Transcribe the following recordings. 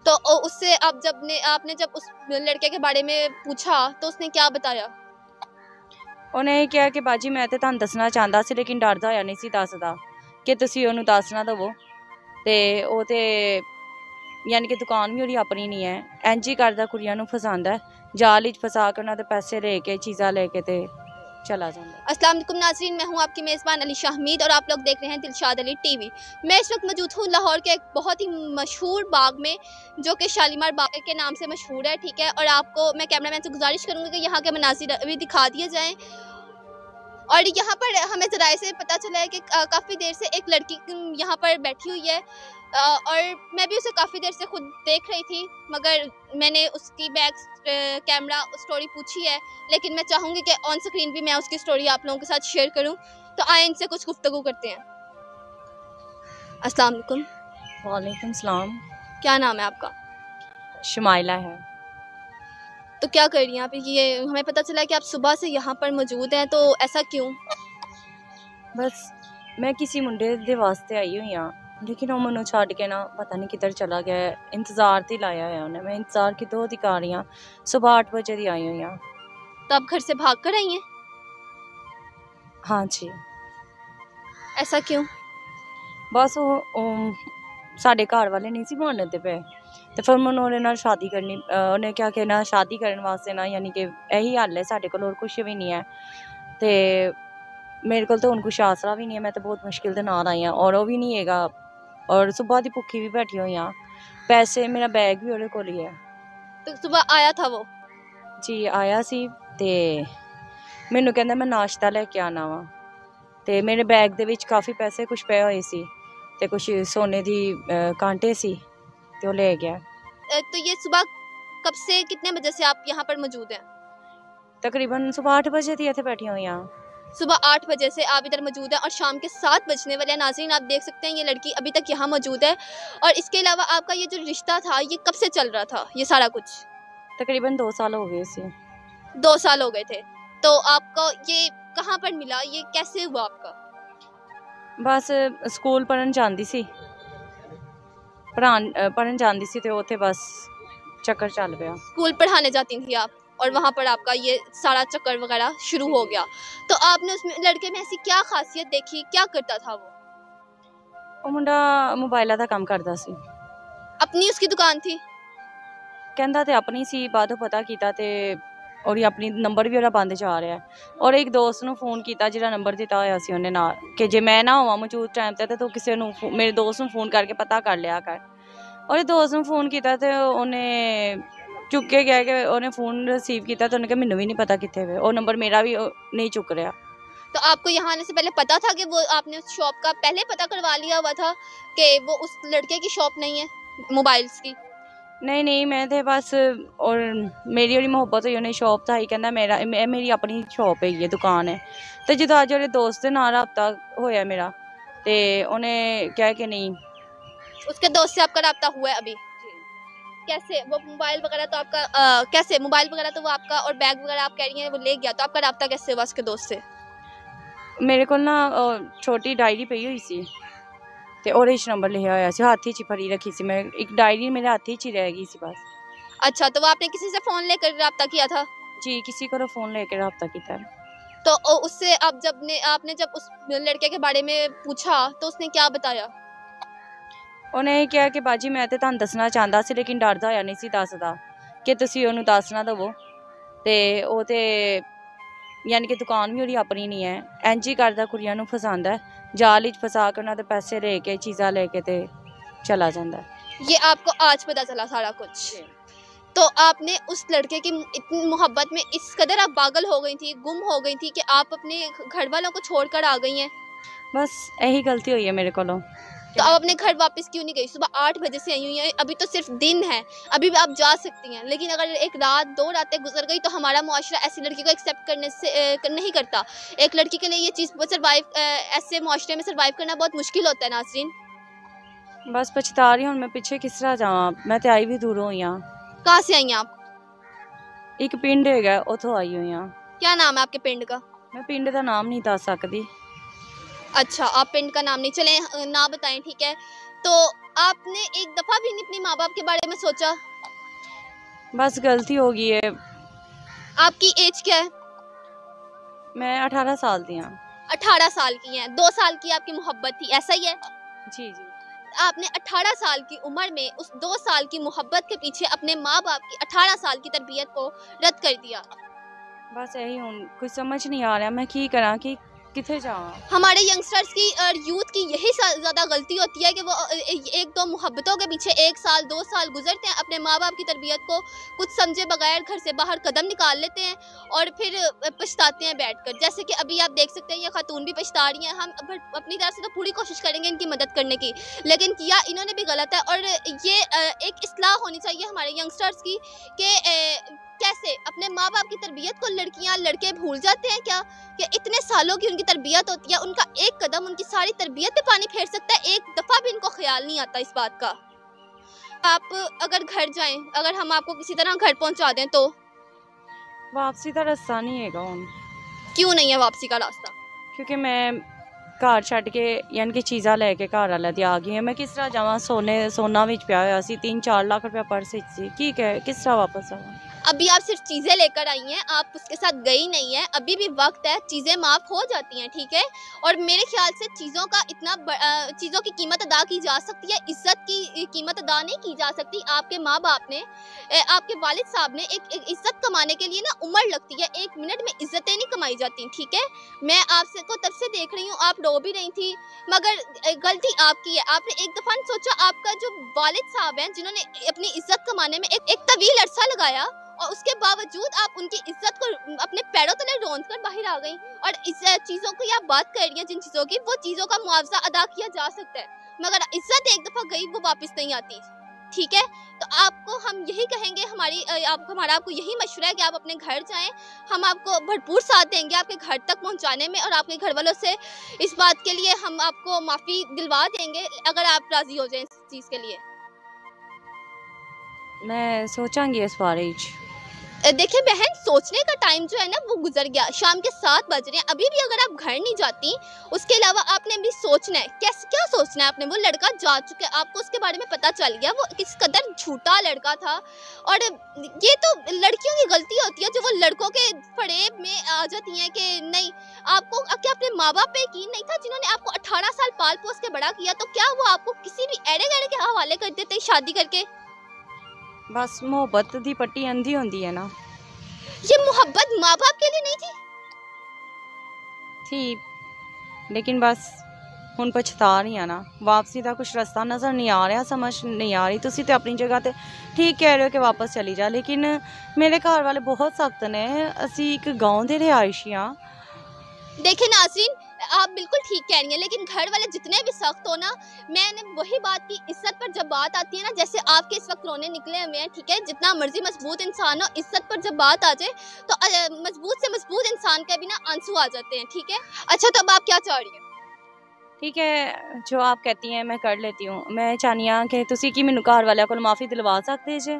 तो उससे आप आपने जब उस लड़के के बारे में पूछा तो उसने क्या बताया? ਉਹਨੇ ਕਿਹਾ ਕਿ ਬਾਜੀ ਮੈਂ ਤੇ ਤੁਹਾਨੂੰ ਦੱਸਣਾ ਚਾਹੁੰਦਾ ਸੀ ਲੇਕਿਨ ਡਰਦਾ ਹੋਇਆ ਨਹੀਂ ਸੀ ਦੱਸਦਾ ਕਿ ਤੁਸੀਂ ਉਹਨੂੰ ਦੱਸ ਨਾ ਦੇਵੋ ਤੇ ਉਹ ਤੇ ਯਾਨੀ ਕਿ ਦੁਕਾਨ ਵੀ ਉਹਦੀ ਆਪਣੀ ਨਹੀਂ ਹੈ ਇੰਝ ਹੀ ਕਰਦਾ ਕੁੜੀਆਂ ਨੂੰ ਫਸਾਉਂਦਾ ਜਾਲ ਵਿੱਚ ਫਸਾ ਕੇ ਉਹਨਾਂ ਦੇ ਪੈਸੇ ਲੈ ਕੇ ਚੀਜ਼ਾਂ ਲੈ ਕੇ ਤੇ चला जाता। अस्सलाम वालेकुम नाज़रीन, मैं हूं आपकी मेज़बान अली शाहमीद और आप लोग देख रहे हैं दिलशाद अली टीवी। मैं इस वक्त मौजूद हूं लाहौर के एक बहुत ही मशहूर बाग में जो कि शालीमार बाग के नाम से मशहूर है, ठीक है। और आपको मैं कैमरामैन से गुजारिश करूंगी कि यहाँ के मनाज़िर अभी दिखा दिए जाएँ। और यहाँ पर हमें ज़राए से पता चला है कि काफ़ी देर से एक लड़की यहाँ पर बैठी हुई है और मैं भी उसे काफ़ी देर से खुद देख रही थी, मगर मैंने उसकी बैक कैमरा स्टोरी पूछी है, लेकिन मैं चाहूँगी कि ऑन स्क्रीन भी मैं उसकी स्टोरी आप लोगों के साथ शेयर करूँ। तो आए इनसे कुछ गुफ्तगू करते हैं। अस्सलाम वालेकुम। वालेकुम सलाम। क्या नाम है आपका? शमाइला है। तो क्या कर रही हैं आप? ये हमें पता चला कि आप सुबह से यहाँ पर मौजूद हैं, तो ऐसा क्यों? बस मैं किसी मुंडे दे वास्ते आई हुई हाँ लेकिन वो मैनू छड़ के ना पता नहीं किधर चला गया है। इंतज़ार तो लाया है उन्हें, मैं इंतज़ार की दो दी कर रही हाँ, सुबह 8 बजे दी आई हुई हाँ। तो आप घर से भाग कर आई हैं? हाँ जी। ऐसा क्यों? बस वो साढ़े घर वाले नहीं सी मानते पे तो फिर मैं उन्होंने ना शादी करनी उन्हें क्या कि ना शादी करने वास्ते ना यानी कि यही हल है साढ़े को और कुछ भी नहीं है। तो मेरे को तो हूँ कुछ आसरा भी नहीं है, मैं तो बहुत मुश्किल के नाल आई हाँ और वो भी नहीं है और सुबह की भुखी भी बैठी हुई हाँ। पैसे मेरा बैग भी वो को ही है। तो सुबह आया था वो? जी आया सी ते मैनू कहंदा मैं नाश्ता लेके आना वा ते मेरे बैग दे विच काफ़ी पैसे कुछ पे हुए सी ते कुछ सोने दी कांटे सी ते वो ले गया। तो ये सुबह कब से कितने बजे से आप यहाँ पर मौजूद हैं? तकरीबन सुबह 8 बजे थी इतने बैठी हुई हाँ। सुबह 8 बजे से आप इधर मौजूद हैं और शाम के 7 बजने वाले हैं। नाज़रीन आप देख सकते हैं ये लड़की अभी तक यहाँ मौजूद है। और इसके अलावा आपका ये जो रिश्ता था ये कब से चल रहा था ये सारा कुछ? तकरीबन 2 साल हो गए इसे। 2 साल हो गए थे। तो आपको ये कहाँ पर मिला, ये कैसे हुआ आपका? बस स्कूल पढ़न जाती सी पढ़न जाती सी तो उत्थे बस चक्कर चल पाया। स्कूल पढ़ाने जाती थी आप और वहाँ पर आपका ये सारा चक्कर वगैरह शुरू हो गया। तो आपने उसमें लड़के में ऐसी क्या खासियत देखी, क्या करता था वो? वो मुंडा मोबाइल का काम करता सी। अपनी उसकी दुकान थी? कहता तो अपनी सी, बादों पता किया ते और अपनी नंबर भी बंद जा रहा है और एक दोस्त ने फोन किया जो नंबर दिता होया सी उन्हें ना कि जे मैं ना होवां मौजूद टाइम ते तो किसी मेरे दोस्त ने फोन करके पता कर लिया कर। और दोस्त ने फोन किया तो उन्हें चुक के गया कि उन्हें फोन रिसीव किया तो उन्हें कहा मैनू भी नहीं पता कितने वे, और नंबर मेरा भी नहीं चुक रहा। तो आपको यहाँ आने से पहले पता था कि वो आपने उस शॉप का पहले पता करवा लिया हुआ था कि वो उस लड़के की शॉप नहीं है मोबाइल्स की? नहीं मैं तो बस और मेरी और मुहब्बत हुई उन्हें शॉप था ही कहना मेरी अपनी शॉप है ये दुकान है। तो जो अज वो दोस्त के नाल रबता होया मेरा तो उन्हें कहा कि नहीं। उसके दोस्त से आपका रब्ता हुआ है अभी? कैसे? वो मोबाइल वगैरह तो आपका कैसे मोबाइल वगैरह तो वो आपका और बैग वगैरह आप कह रही हैं वो ले गया, तो आपका रब्ता कैसे हुआ उसके दोस्त से? मेरे को ना छोटी डायरी पई हुई सी ते ओहदे च नंबर लिखा होया सी, हाथ च फड़ी रखी सी मैं, एक डायरी मेरे हाथ च रह गई सी बस। अच्छा, तो वो आपने किसी से फ़ोन लेकर रब्ता किया था? जी किसी को फ़ोन लेकर रब्ता किया। तो उससे आप आपने जब उस लड़के के बारे में पूछा तो उसने क्या बताया? उन्हें कहा कि बाजी मैं तो तुहानू दसना चाहता सी लेकिन डरदा होया नहीं सी दसदा कि तुसीं ओनू दस ना देवो ते वो ते यानी कि दुकान भी वो अपनी नहीं है इंज ही करदा कुड़ियां नू फसांदा जाल विच फसा के उन्हां दे पैसे लेके चीज़ां लेके ते चला जाता है। ये आपको आज पता चला सारा कुछ? तो आपने उस लड़के की इतनी मोहब्बत में इस कदर आप पागल हो गई थी, गुम हो गई थी कि आप अपने घर वालों को छोड़कर आ गई हैं? बस यही गलती हुई है मेरे को। तो आप अपने घर वापस क्यों नहीं गई? सुबह 8 बजे से आई हुई हैं, अभी तो सिर्फ दिन है, अभी भी आप जा सकती हैं, लेकिन अगर एक रात 2 रातें गुजर गई तो हमारा मुआशरा ऐसी लड़की को एक्सेप्ट करने से नहीं करता। एक लड़की के लिए ये चीज़ सर्वाइव ऐसे मुआशरे में सर्वाइव करना बहुत मुश्किल होता है नाज़रीन। बस पछता रही हूँ मैं पीछे किस तरह जावां, मैं तो आई भी दूरों हुई हाँ। कहाँ से आई हैं आप? एक पिंड है उतों आई हुई हाँ। क्या नाम है आपके पिंड का? मैं पिंड का नाम नहीं दस सकती। अच्छा, आप पिंड का नाम नहीं, चलें ना बताएं, ठीक है। तो आपने एक दफा भी नहीं अपने माँ बाप के बारे में सोचा? बस गलती हो गई है। आपकी एज क्या है? मैं 18 साल दी हूँ। 18 साल की हैं। 2 साल की आपकी मोहब्बत थी, ऐसा ही है? जी जी। आपने 18 साल की उम्र में उस 2 साल की मोहब्बत के पीछे अपने माँ बाप की 18 साल की तरबियत को रद्द कर दिया। बस यही हूँ, कुछ समझ नहीं आ रहा मैं की करा कि किथे जावां। हमारे यंगस्टर्स की और यूथ की यही ज़्यादा गलती होती है कि वो एक दो मोहब्बतों के पीछे 1 साल 2 साल गुजरते हैं, अपने माँ बाप की तरबियत को कुछ समझे बगैर घर से बाहर कदम निकाल लेते हैं और फिर पछताते हैं बैठकर। जैसे कि अभी आप देख सकते हैं ये खातून भी पछता रही हैं। हम अपनी तरफ से तो पूरी कोशिश करेंगे इनकी मदद करने की, लेकिन किया इन्होंने भी गलत है। और ये एक इस्लाह होनी चाहिए हमारे यंगस्टर्स की कि कैसे अपने माँ बाप की तरबियत को लड़कियाँ लड़के भूल जाते हैं क्या? कि इतने सालों की उनकी तरबियत होती है, उनका एक कदम उनकी सारी तरबियत पे पानी फेर सकता है। एक दफ़ा भी इनको ख्याल नहीं आता इस बात का। आप अगर घर जाएं, अगर हम आपको किसी तरह घर पहुंचा दें तो? वापसी का रास्ता नहीं है हुण। क्यों नहीं है वापसी का रास्ता? क्योंकि मैं घर छड्ड के यानी कि चीज़ां लैके घर वाले दी आ गई है। मैं किस तरह जावां? सोना विच पिया होया सी, 3-4 लाख रुपया पर्स विच सी। की किस तरह वापस आवां? अभी आप सिर्फ चीज़ें लेकर आई हैं, आप उसके साथ गई नहीं हैं। अभी भी वक्त है, चीज़ें माफ़ हो जाती हैं, ठीक है? और मेरे ख्याल से चीज़ों का चीज़ों की कीमत अदा की जा सकती है, इज़्ज़त की कीमत अदा नहीं की जा सकती। आपके माँ बाप ने आपके वालिद साहब ने एक इज़्ज़त कमाने के लिए ना उम्र लगती है, 1 मिनट में इज़्ज़तें नहीं कमाई जाती, ठीक है? मैं आपसे को तब से देख रही हूँ, आप रो भी रही थी, मगर गलती आपकी है। आपने एक दफ़ा नहीं सोचा आपका जो वालिद साहब हैं जिन्होंने अपनी इज़्ज़त कमाने में एक तवील अरसा लगाया और उसके बावजूद आप उनकी इज्जत को अपने पैरों तले रौंद कर बाहर आ गई। और इस चीज़ों की आप बात कर रही हैं, जिन चीज़ों की, वो चीज़ों का मुआवजा अदा किया जा सकता है, मगर इज्जत एक दफ़ा गई वो वापस नहीं आती, ठीक है? तो आपको हम यही कहेंगे, आपको यही मशवरा है कि आप अपने घर जाएं। हम आपको भरपूर साथ देंगे आपके घर तक पहुंचाने में, और आपके घर वालों से इस बात के लिए हम आपको माफ़ी दिलवा देंगे अगर आप राज़ी हो जाएं इस चीज़ के लिए। मैं सोचांगी इस बारे। देखिए बहन, सोचने का टाइम जो है ना वो गुजर गया। शाम के 7 बज रहे हैं, अभी भी अगर आप घर नहीं जाती, उसके अलावा आपने भी सोचना है। कैसे क्या सोचना है आपने? वो लड़का जा चुका है, आपको उसके बारे में पता चल गया, वो किस कदर झूठा लड़का था। और ये तो लड़कियों की गलती होती है जो वो लड़कों के फरेब में आ जाती हैं कि नहीं। आपको क्या अपने माँ बाप पे यकीन नहीं था जिन्होंने आपको 18 साल पाल पोस के बड़ा किया? तो क्या वो आपको किसी भी एड़े गहरे के हवाले कर देते शादी करके? बस मोहब्बत दी पट्टी अंधी होंदी है ना। ये मोहब्बत माँ बाप के लिए नहीं थी, लेकिन बस हुण पछता रही है ना। वापसी का कुछ रास्ता नज़र नहीं आ रहा, समझ नहीं आ रही। तुसी तो अपनी जगह ते ठीक कह रहे हो कि वापस चली जा, लेकिन मेरे घर वाले बहुत सख्त ने। असी एक गाँव दे रिहायशी हाँ। देखिए नाज़रीन, आप बिल्कुल ठीक कह रही हैं, लेकिन घर वाले जितने भी सख्त हो ना, मैंने वही बात की, इज्जत पर जब बात आती है ना, जैसे आपके इस वक्त रोने निकले हुए हैं, ठीक है? जितना मर्जी मजबूत इंसान हो, इज्जत पर जब बात आ जाए तो मजबूत से मजबूत इंसान के भी ना आंसू आ जाते हैं, ठीक है? अच्छा, तो अब आप क्या चाह रही हैं? ठीक है, जो आप कहती हैं मैं कर लेती हूँ। मैं चाहनी हाँ कि तुसी की मैनू घर वाले को माफ़ी दिलवा सकते जे?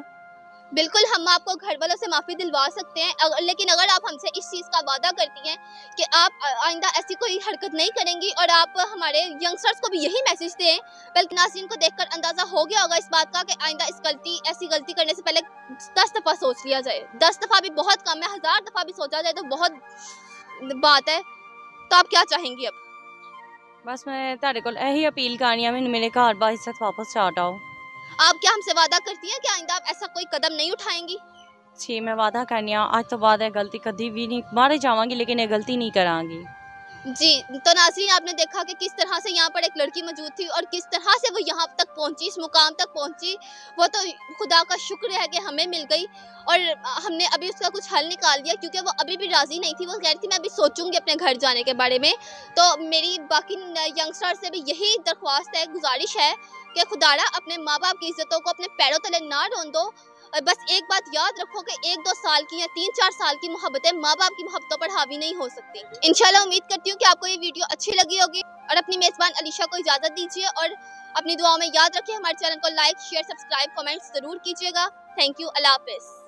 बिल्कुल, हम आपको घर वालों से माफ़ी दिलवा सकते हैं, लेकिन अगर आप हमसे इस चीज़ का वादा करती हैं कि आप आइंदा ऐसी कोई हरकत नहीं करेंगी, और आप हमारे यंगस्टर्स को भी यही मैसेज दें। बल्कि नाज़रीन को देखकर अंदाज़ा हो गया होगा इस बात का कि आइंदा ऐसी गलती करने से पहले 10 दफ़ा सोच लिया जाए। 10 दफ़ा भी बहुत कम है, 1000 दफ़ा भी सोचा जाए तो बहुत बात है। तो आप क्या चाहेंगी अब? बस मैं तुहाडे कोल यही अपील करनी है, मैनू मेरे घर बाइज्जत वापस चाट आओ। आप क्या हमसे वादा करती हैं कि आइंदा आप ऐसा कोई कदम नहीं उठाएंगी? जी, मैं वादा करनी हाँ, आज तो बाद गलती कभी भी नहीं मारे जावांगी, लेकिन ये गलती नहीं करांगी। जी, तो नाज़रीन आपने देखा कि किस तरह से यहाँ पर एक लड़की मौजूद थी और किस तरह से वो यहाँ तक पहुँची, इस मुकाम तक पहुँची। वो तो खुदा का शुक्र है कि हमें मिल गई, और हमने अभी उसका कुछ हल निकाल दिया, क्योंकि वो अभी भी राज़ी नहीं थी। वो कह रही थी मैं अभी सोचूंगी अपने घर जाने के बारे में। तो मेरी बाकी यंगस्टर से भी यही दरख्वास्त है, गुजारिश है कि खुदारा अपने माँ बाप की इज़्ज़तों को अपने पैरों तले ना रौंदो। बस एक बात याद रखो कि 1-2 साल की या 3-4 साल की मोहब्बतें माँ बाप की मोहब्बतों पर हावी नहीं हो सकती। इंशाल्लाह उम्मीद करती हूँ कि आपको ये वीडियो अच्छी लगी होगी, और अपनी मेज़बान अलीशा को इजाज़त दीजिए, और अपनी दुआओं में याद रखिए। हमारे चैनल को लाइक, शेयर, सब्सक्राइब, कमेंट्स ज़रूर कीजिएगा। थैंक यू, अल्लाह हाफ़िज़।